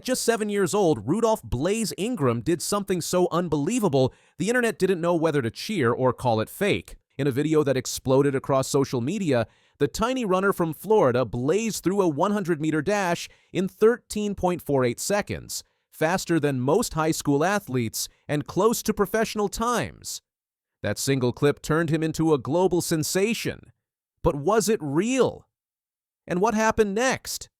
just 7 years old, Rudolph Blaze Ingram did something so unbelievable, the internet didn't know whether to cheer or call it fake. In a video that exploded across social media, the tiny runner from Florida blazed through a 100-meter dash in 13.48 seconds, faster than most high school athletes and close to professional times. That single clip turned him into a global sensation. But was it real? And what happened next?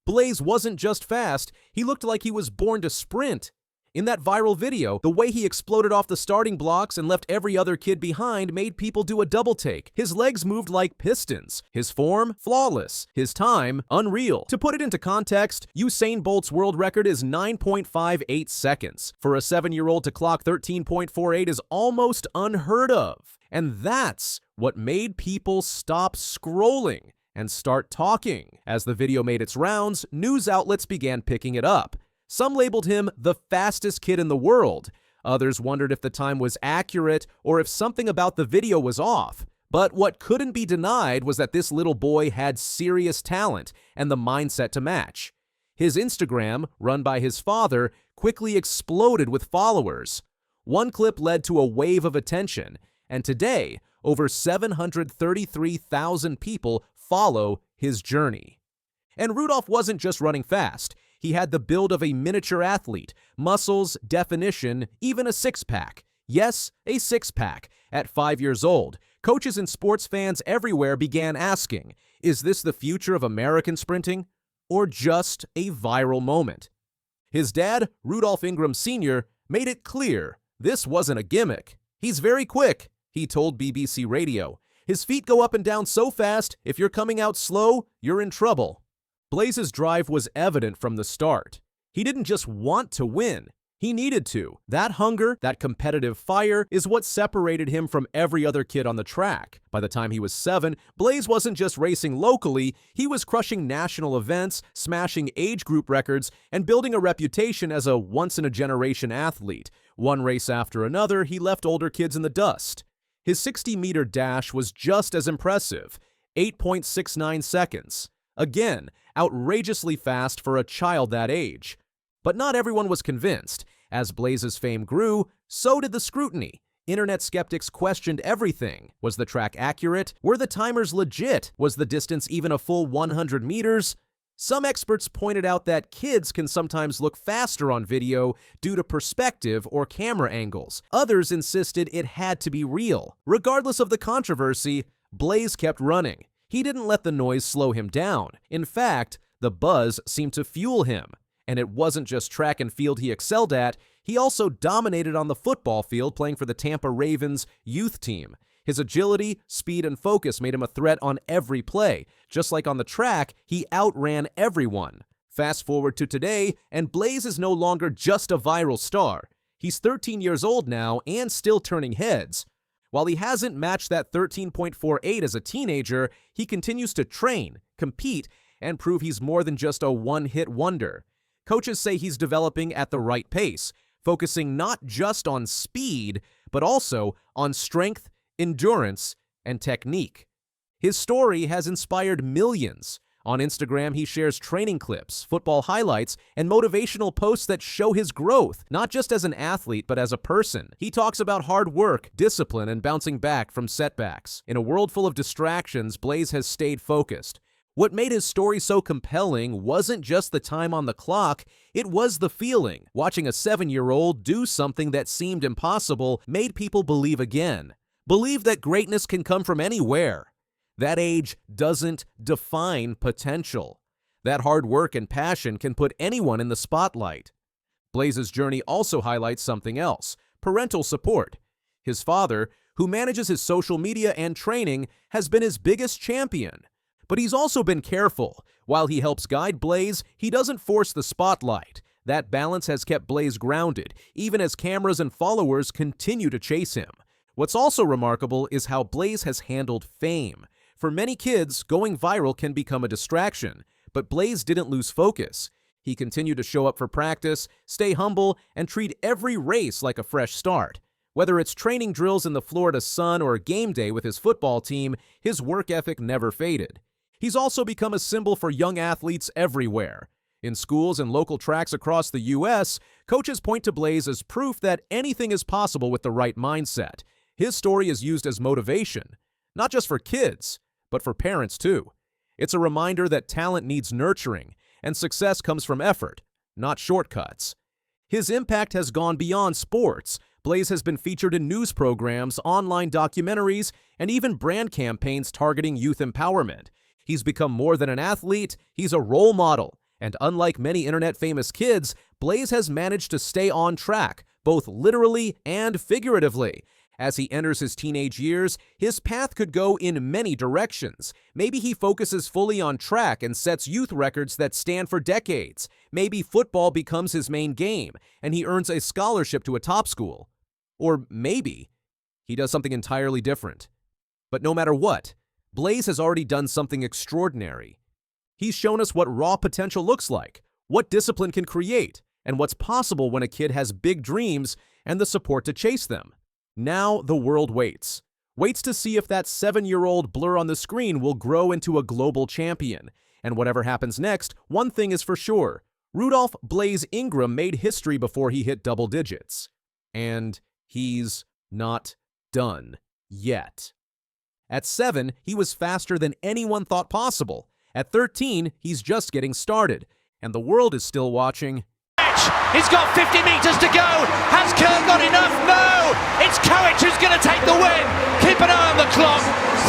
Blaze wasn't just fast, he looked like he was born to sprint. In that viral video, the way he exploded off the starting blocks and left every other kid behind made people do a double take. His legs moved like pistons. His form, flawless. His time, unreal. To put it into context, Usain Bolt's world record is 9.58 seconds. For a 7-year-old to clock 13.48 is almost unheard of. And that's what made people stop scrolling and start talking. As the video made its rounds, news outlets began picking it up. Some labeled him the fastest kid in the world. Others wondered if the time was accurate or if something about the video was off. But what couldn't be denied was that this little boy had serious talent and the mindset to match. His Instagram, run by his father, quickly exploded with followers. One clip led to a wave of attention, and today, over 733,000 people follow his journey. And Rudolph wasn't just running fast. He had the build of a miniature athlete, muscles, definition, even a six-pack. Yes, a six-pack. At 5 years old, coaches and sports fans everywhere began asking, is this the future of American sprinting, or just a viral moment? His dad, Rudolph Ingram Sr., made it clear this wasn't a gimmick. He's very quick, he told BBC Radio. His feet go up and down so fast, if you're coming out slow, you're in trouble. Blaze's drive was evident from the start. He didn't just want to win, he needed to. That hunger, that competitive fire, is what separated him from every other kid on the track. By the time he was 7, Blaze wasn't just racing locally, he was crushing national events, smashing age group records, and building a reputation as a once-in-a-generation athlete. One race after another, he left older kids in the dust. His 60-meter dash was just as impressive, 8.69 seconds. Again, outrageously fast for a child that age. But not everyone was convinced. As Blaze's fame grew, so did the scrutiny. Internet skeptics questioned everything. Was the track accurate? Were the timers legit? Was the distance even a full 100 meters? Some experts pointed out that kids can sometimes look faster on video due to perspective or camera angles. Others insisted it had to be real. Regardless of the controversy, Blaze kept running. He didn't let the noise slow him down. In fact, the buzz seemed to fuel him. And it wasn't just track and field he excelled at, he also dominated on the football field playing for the Tampa Ravens youth team. His agility, speed, and focus made him a threat on every play. Just like on the track, he outran everyone. Fast forward to today, and Blaze is no longer just a viral star. He's 13 years old now and still turning heads. While he hasn't matched that 13.48 as a teenager, he continues to train, compete, and prove he's more than just a one-hit wonder. Coaches say he's developing at the right pace, focusing not just on speed, but also on strength, endurance, and technique. His story has inspired millions. On Instagram, he shares training clips, football highlights, and motivational posts that show his growth, not just as an athlete, but as a person. He talks about hard work, discipline, and bouncing back from setbacks. In a world full of distractions, Blaze has stayed focused. What made his story so compelling wasn't just the time on the clock, it was the feeling. Watching a 7-year-old do something that seemed impossible made people believe again. Believe that greatness can come from anywhere. That age doesn't define potential. That hard work and passion can put anyone in the spotlight. Blaze's journey also highlights something else: parental support. His father, who manages his social media and training, has been his biggest champion. But he's also been careful. While he helps guide Blaze, he doesn't force the spotlight. That balance has kept Blaze grounded, even as cameras and followers continue to chase him. What's also remarkable is how Blaze has handled fame. For many kids, going viral can become a distraction, but Blaze didn't lose focus. He continued to show up for practice, stay humble, and treat every race like a fresh start. Whether it's training drills in the Florida sun or game day with his football team, his work ethic never faded. He's also become a symbol for young athletes everywhere. In schools and local tracks across the U.S., coaches point to Blaze as proof that anything is possible with the right mindset. His story is used as motivation, not just for kids, but for parents too. It's a reminder that talent needs nurturing, and success comes from effort, not shortcuts. His impact has gone beyond sports. Blaze has been featured in news programs, online documentaries, and even brand campaigns targeting youth empowerment. He's become more than an athlete, he's a role model. And unlike many internet-famous kids, Blaze has managed to stay on track, both literally and figuratively. As he enters his teenage years, his path could go in many directions. Maybe he focuses fully on track and sets youth records that stand for decades. Maybe football becomes his main game, and he earns a scholarship to a top school. Or maybe he does something entirely different. But no matter what, Blaze has already done something extraordinary. He's shown us what raw potential looks like, what discipline can create, and what's possible when a kid has big dreams and the support to chase them. Now the world waits to see if that 7-year-old blur on the screen will grow into a global champion. And whatever happens next, one thing is for sure. Rudolph Blaze Ingram made history before he hit double digits. And he's not done yet. At 7, he was faster than anyone thought possible. At 13, he's just getting started, and the world is still watching. He's got 50 meters to go. Has Kerr got enough? No! It's Kipchoge who's going to take the win. Keep an eye on the clock.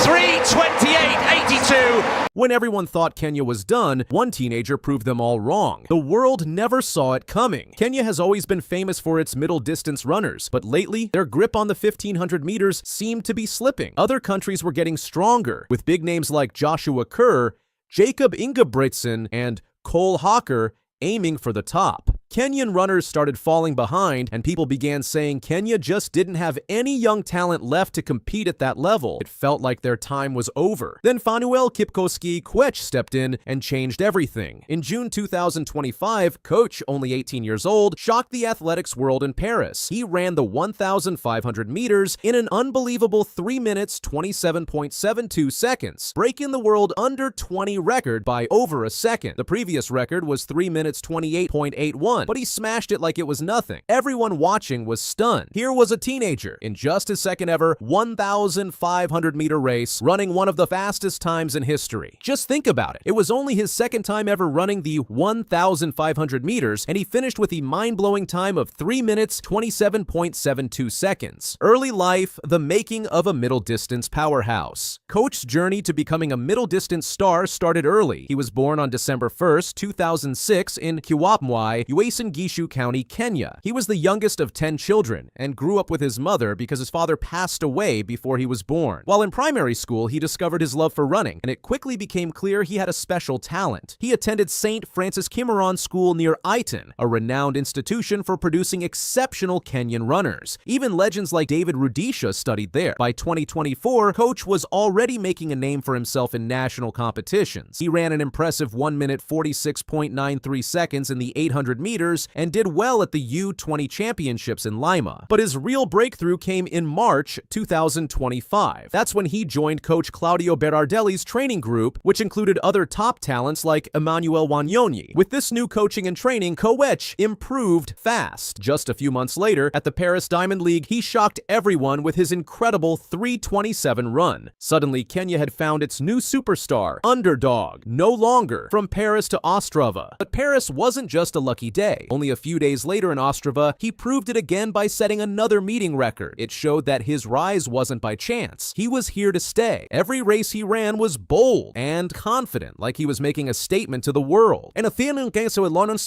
3:28.82. When everyone thought Kenya was done, one teenager proved them all wrong. The world never saw it coming. Kenya has always been famous for its middle-distance runners, but lately, their grip on the 1,500 meters seemed to be slipping. Other countries were getting stronger, with big names like Joshua Kerr, Jacob Ingebrigtsen, and Cole Hawker aiming for the top. Kenyan runners started falling behind, and people began saying Kenya just didn't have any young talent left to compete at that level. It felt like their time was over. Then Fanu Kipchoge stepped in and changed everything. In June 2025, Coach, only 18 years old, shocked the athletics world in Paris. He ran the 1,500 meters in an unbelievable 3 minutes 27.72 seconds, breaking the world under 20 record by over a second. The previous record was 3 minutes 28.81. But he smashed it like it was nothing. Everyone watching was stunned. Here was a teenager in just his second ever 1,500 meter race, running one of the fastest times in history. Just think about it. It was only his second time ever running the 1,500 meters, and he finished with the mind-blowing time of 3 minutes 27.72 seconds. Early life, the making of a middle-distance powerhouse. Coach's journey to becoming a middle-distance star started early. He was born on December 1st, 2006 in Kiwapmwai, Uasin Gishu County, Kenya. He was the youngest of 10 children and grew up with his mother because his father passed away before he was born. While in primary school, he discovered his love for running, and it quickly became clear he had a special talent. He attended St. Francis Kimeron School near Aitan, a renowned institution for producing exceptional Kenyan runners. Even legends like David Rudisha studied there. By 2024, Coach was already making a name for himself in national competitions. He ran an impressive 1 minute 46.93 seconds in the 800 meters and did well at the U20 championships in Lima. But his real breakthrough came in March 2025. That's when he joined Coach Claudio Berardelli's training group, which included other top talents like Emmanuel Wanyonyi. With this new coaching and training, Kipchoge improved fast. Just a few months later, at the Paris Diamond League, he shocked everyone with his incredible 3:27 run. Suddenly, Kenya had found its new superstar, underdog, no longer from Paris to Ostrava. But Paris wasn't just a lucky day. Only a few days later in Ostrava, he proved it again by setting another meeting record. It showed that his rise wasn't by chance. He was here to stay. Every race he ran was bold and confident, like he was making a statement to the world. And a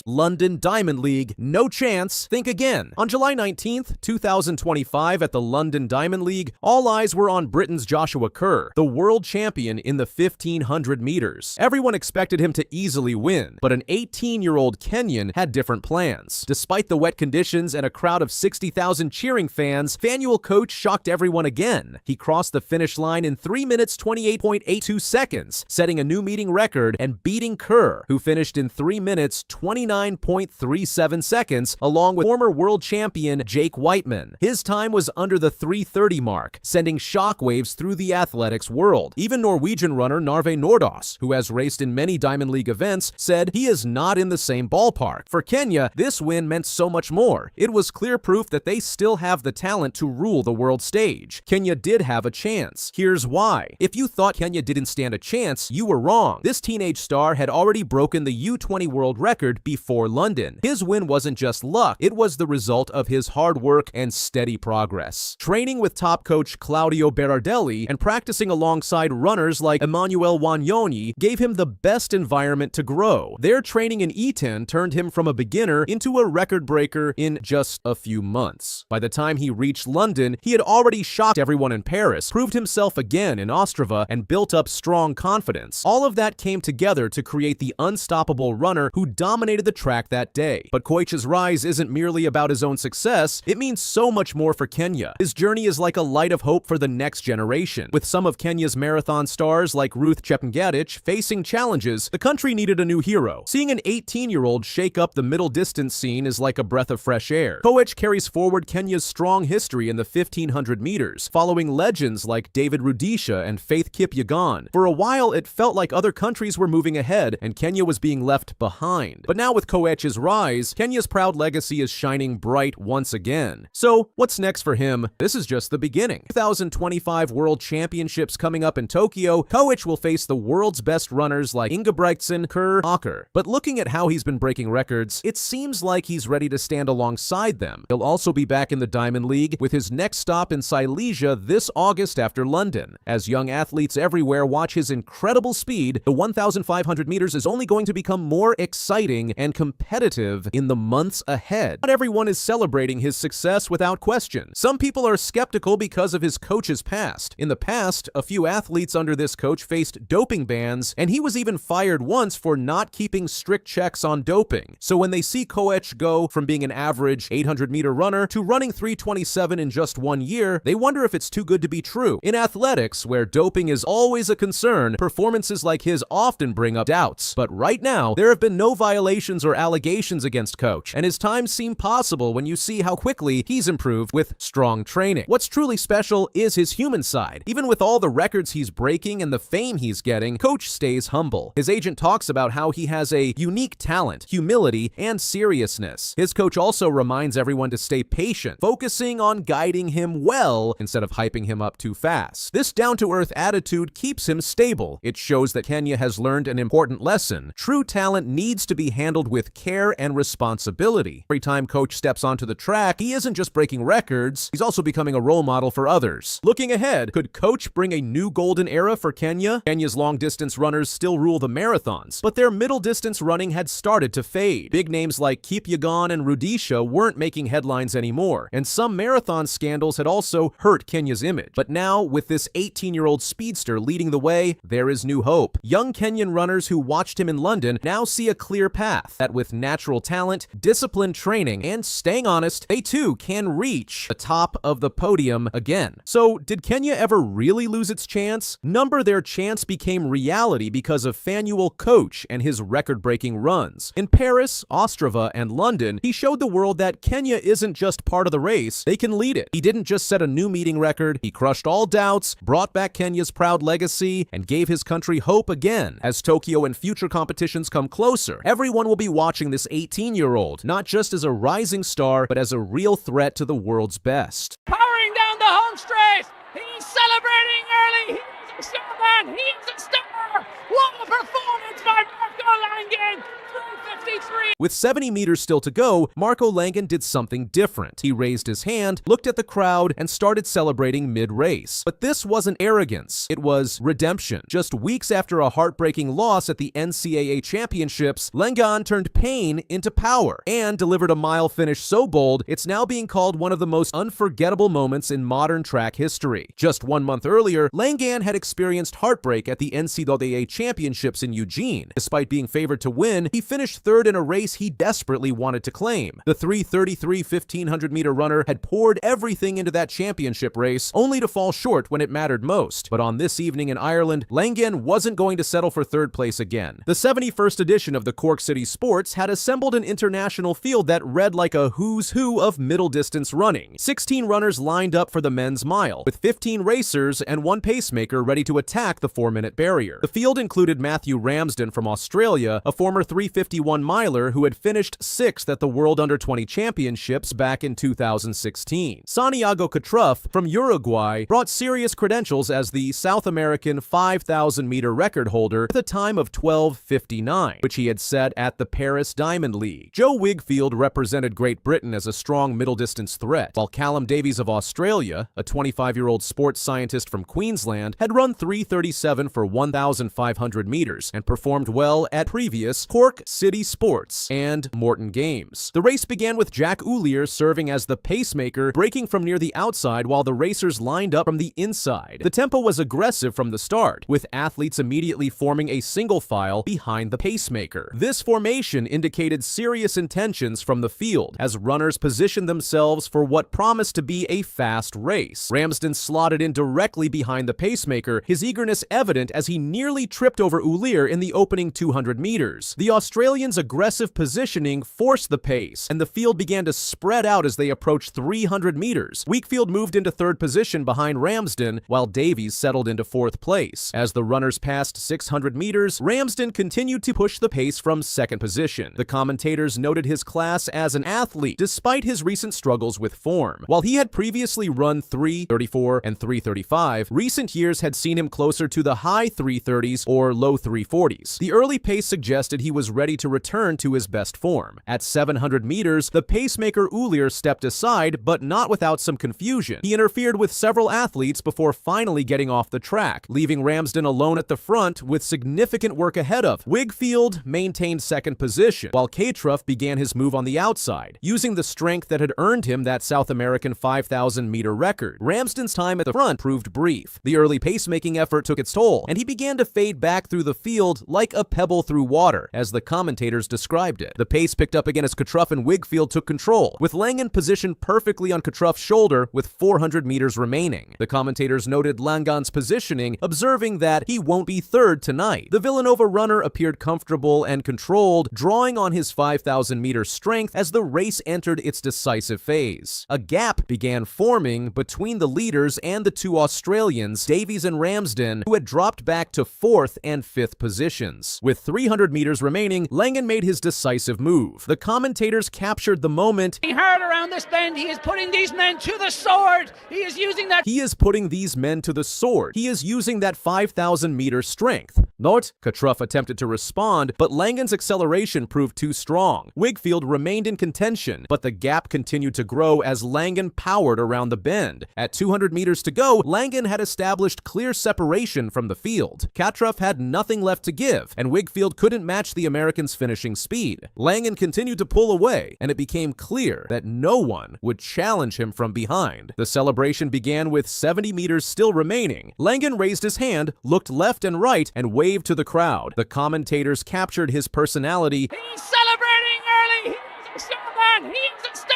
London Diamond League, no chance, think again. On July 19th, 2025 at the London Diamond League, all eyes were on Britain's Joshua Kerr, the world champion in the 1,500 meters. Everyone expected him to easily win, but an 18-year-old Kenyan had different different plans. Despite the wet conditions and a crowd of 60,000 cheering fans, Fanu Kipchoge shocked everyone again. He crossed the finish line in 3 minutes 28.82 seconds, setting a new meeting record and beating Kerr, who finished in 3 minutes 29.37 seconds, along with former world champion Jake Whiteman. His time was under the 3:30 mark, sending shockwaves through the athletics world. Even Norwegian runner Narve Nordaas, who has raced in many Diamond League events, said he is not in the same ballpark. For Kenya, this win meant so much more. It was clear proof that they still have the talent to rule the world stage. Kenya did have a chance. Here's why. If you thought Kenya didn't stand a chance, you were wrong. This teenage star had already broken the U20 world record before London. His win wasn't just luck, it was the result of his hard work and steady progress. Training with top coach Claudio Berardelli and practicing alongside runners like Emmanuel Wanyonyi gave him the best environment to grow. Their training in Eton turned him from a beginner into a record breaker in just a few months. By the time he reached London, he had already shocked everyone in Paris, proved himself again in Ostrava, and built up strong confidence. All of that came together to create the unstoppable runner who dominated the track that day. But Kipchoge's rise isn't merely about his own success, it means so much more for Kenya. His journey is like a light of hope for the next generation. With some of Kenya's marathon stars like Ruth Chepngetich facing challenges, the country needed a new hero. Seeing an 18-year-old shake up the middle distance scene is like a breath of fresh air. Kipchoge carries forward Kenya's strong history in the 1500 meters, following legends like David Rudisha and Faith Kipchoge. For a while, it felt like other countries were moving ahead and Kenya was being left behind. But now with Kipchoge's rise, Kenya's proud legacy is shining bright once again. So, what's next for him? This is just the beginning. 2025 World Championships coming up in Tokyo, Kipchoge will face the world's best runners like Ingebrigtsen, Kerr, Ocker. But looking at how he's been breaking records, it seems like he's ready to stand alongside them. He'll also be back in the Diamond League with his next stop in Silesia this August after London. As young athletes everywhere watch his incredible speed, the 1,500 meters is only going to become more exciting and competitive in the months ahead. Not everyone is celebrating his success without question. Some people are skeptical because of his coach's past. In the past, a few athletes under this coach faced doping bans, and he was even fired once for not keeping strict checks on doping. So when they see Kipchoge go from being an average 800-meter runner to running 3:27 in just 1 year, they wonder if it's too good to be true. In athletics, where doping is always a concern, performances like his often bring up doubts. But right now, there have been no violations or allegations against Kipchoge, and his times seem possible when you see how quickly he's improved with strong training. What's truly special is his human side. Even with all the records he's breaking and the fame he's getting, Kipchoge stays humble. His agent talks about how he has a unique talent, humility, and seriousness. His coach also reminds everyone to stay patient, focusing on guiding him well instead of hyping him up too fast. This down-to-earth attitude keeps him stable. It shows that Kenya has learned an important lesson. True talent needs to be handled with care and responsibility. Every time Kipchoge steps onto the track, he isn't just breaking records, he's also becoming a role model for others. Looking ahead, could Kipchoge bring a new golden era for Kenya? Kenya's long-distance runners still rule the marathons, but their middle-distance running had started to fade. Big names like Kipchoge and Rudisha weren't making headlines anymore, and some marathon scandals had also hurt Kenya's image. But now, with this 18-year-old speedster leading the way, there is new hope. Young Kenyan runners who watched him in London now see a clear path, that with natural talent, disciplined training, and staying honest, they too can reach the top of the podium again. So, did Kenya ever really lose its chance? Their chance became reality because of Fanu Kipchoge and his record-breaking runs. In Paris, Ostrava, and London, he showed the world that Kenya isn't just part of the race, they can lead it. He didn't just set a new meeting record, he crushed all doubts, brought back Kenya's proud legacy, and gave his country hope again. As Tokyo and future competitions come closer, everyone will be watching this 18-year-old, not just as a rising star, but as a real threat to the world's best. Powering down the home straight, he's celebrating early, he's a star man, he's a star! What a performance by Marco Langan! 3:53. With 70 meters still to go, Marco Langan did something different. He raised his hand, looked at the crowd, and started celebrating mid-race. But this wasn't arrogance, it was redemption. Just weeks after a heartbreaking loss at the NCAA championships, Langan turned pain into power and delivered a mile finish so bold, it's now being called one of the most unforgettable moments in modern track history. Just 1 month earlier, Langan had experienced heartbreak at the NCAA championships Championships in Eugene. Despite being favored to win, he finished third in a race he desperately wanted to claim. The 3:33 1500-meter runner had poured everything into that championship race, only to fall short when it mattered most. But on this evening in Ireland, Langan wasn't going to settle for third place again. The 71st edition of the Cork City Sports had assembled an international field that read like a who's who of middle-distance running. 16 runners lined up for the men's mile, with 15 racers and one pacemaker ready to attack the 4-minute barrier. The field included Matthew Ramsden from Australia, a former 351 miler who had finished 6th at the World Under-20 Championships back in 2016. Santiago Catruf from Uruguay brought serious credentials as the South American 5,000-meter record holder with a time of 12:59, which he had set at the Paris Diamond League. Joe Wigfield represented Great Britain as a strong middle-distance threat, while Callum Davies of Australia, a 25-year-old sports scientist from Queensland, had run 3:37 for 1,500 meters and performed well at previous Cork City Sports and Morton Games. The race began with Jack Ulier serving as the pacemaker, breaking from near the outside while the racers lined up from the inside. The tempo was aggressive from the start, with athletes immediately forming a single file behind the pacemaker. This formation indicated serious intentions from the field, as runners positioned themselves for what promised to be a fast race. Ramsden slotted in directly behind the pacemaker, his eagerness evident as he nearly tripped over Ulier in the opening 200 meters. The Australians' aggressive positioning forced the pace, and the field began to spread out as they approached 300 meters. Wakefield moved into third position behind Ramsden, while Davies settled into fourth place. As the runners passed 600 meters, Ramsden continued to push the pace from second position. The commentators noted his class as an athlete, despite his recent struggles with form. While he had previously run 3:34 and 3:35, recent years had seen him closer to the high 3:30s or low 3:40s. The early pace suggested he was ready to return to his best form. At 700 meters, the pacemaker Ulier stepped aside, but not without some confusion. He interfered with several athletes before finally getting off the track, leaving Ramsden alone at the front with significant work ahead of. Wigfield maintained second position, while Catruf began his move on the outside, using the strength that had earned him that South American 5,000-meter record. Ramsden's time at the front proved brief. The early pacemaking effort took its toll, and he began to fade back through the field like a pebble through water, as the commentators described it. The pace picked up again as Catruf and Wigfield took control, with Langan positioned perfectly on Catruf's shoulder with 400 meters remaining. The commentators noted Langan's positioning, observing that he won't be third tonight. The Villanova runner appeared comfortable and controlled, drawing on his 5,000-meter strength as the race entered its decisive phase. A gap began forming between the leaders and the two Australians, Davies and Ramsden, who had dropped back to fourth and fifth positions. With 300 meters remaining, Langan made his decisive move. The commentators captured the moment. Hard around this bend, he is putting these men to the sword. He is using that. He is putting these men to the sword. He is using that 5,000-meter strength. Not, Catruf attempted to respond, but Langan's acceleration proved too strong. Wigfield remained in contention, but the gap continued to grow as Langan powered around the bend. At 200 meters to go, Langan had established clear separation from the field. Catruf had nothing left to give, and Wigfield couldn't match the American's finishing speed. Langan continued to pull away, and it became clear that no one would challenge him from behind. The celebration began with 70 meters still remaining. Langan raised his hand, looked left and right, and waved to the crowd. The commentators captured his personality. He's celebrating early. He is a showman. He is a star.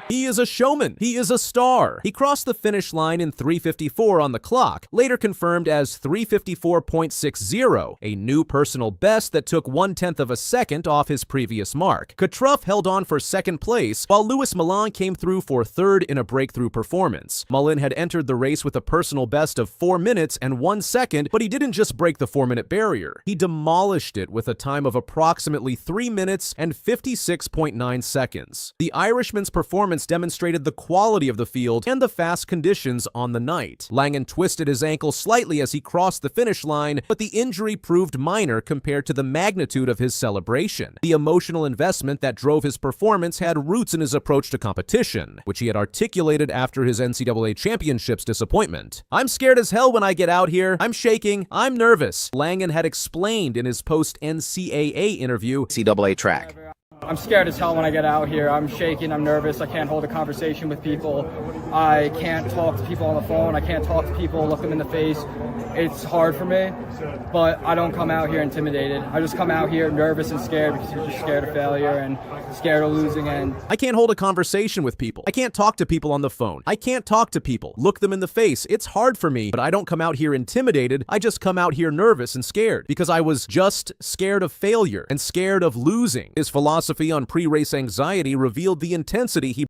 He is a showman. He is a star. He crossed the finish line in 3:54 on the clock, later confirmed as 3:54.60, a new personal best that took 1/10 of a second off his previous mark. Catruf held on for second place, while Louis Milan came through for third in a breakthrough performance. Mullen had entered the race with a personal best of 4 minutes and 1 second, but he didn't just break the 4-minute barrier. He demolished it with a time of approximately 3 minutes and 56.9 seconds. The Irishman's performance demonstrated the quality of the field and the fast conditions on the night. Langan twisted his ankle slightly as he crossed the finish line, but the injury proved minor compared to the magnitude of his celebration. The emotional investment that drove his performance had roots in his approach to competition, which he had articulated after his NCAA championships disappointment. "I'm scared as hell when I get out here. I'm shaking. I'm nervous," Langan had explained in his post-NCAA interview. NCAA track. I'm scared as hell when I get out here. I'm shaking, I'm nervous, I can't hold a conversation with people. I can't talk to people on the phone, I can't talk to people, look them in the face. It's hard for me, but I don't come out here intimidated. I just come out here nervous and scared because you're just scared of failure and scared of losing. And I can't hold a conversation with people. I can't talk to people on the phone. I can't talk to people, look them in the face. It's hard for me, but I don't come out here intimidated. I just come out here nervous and scared because I was just scared of failure and scared of losing. His philosophy on pre-race anxiety revealed the intensity he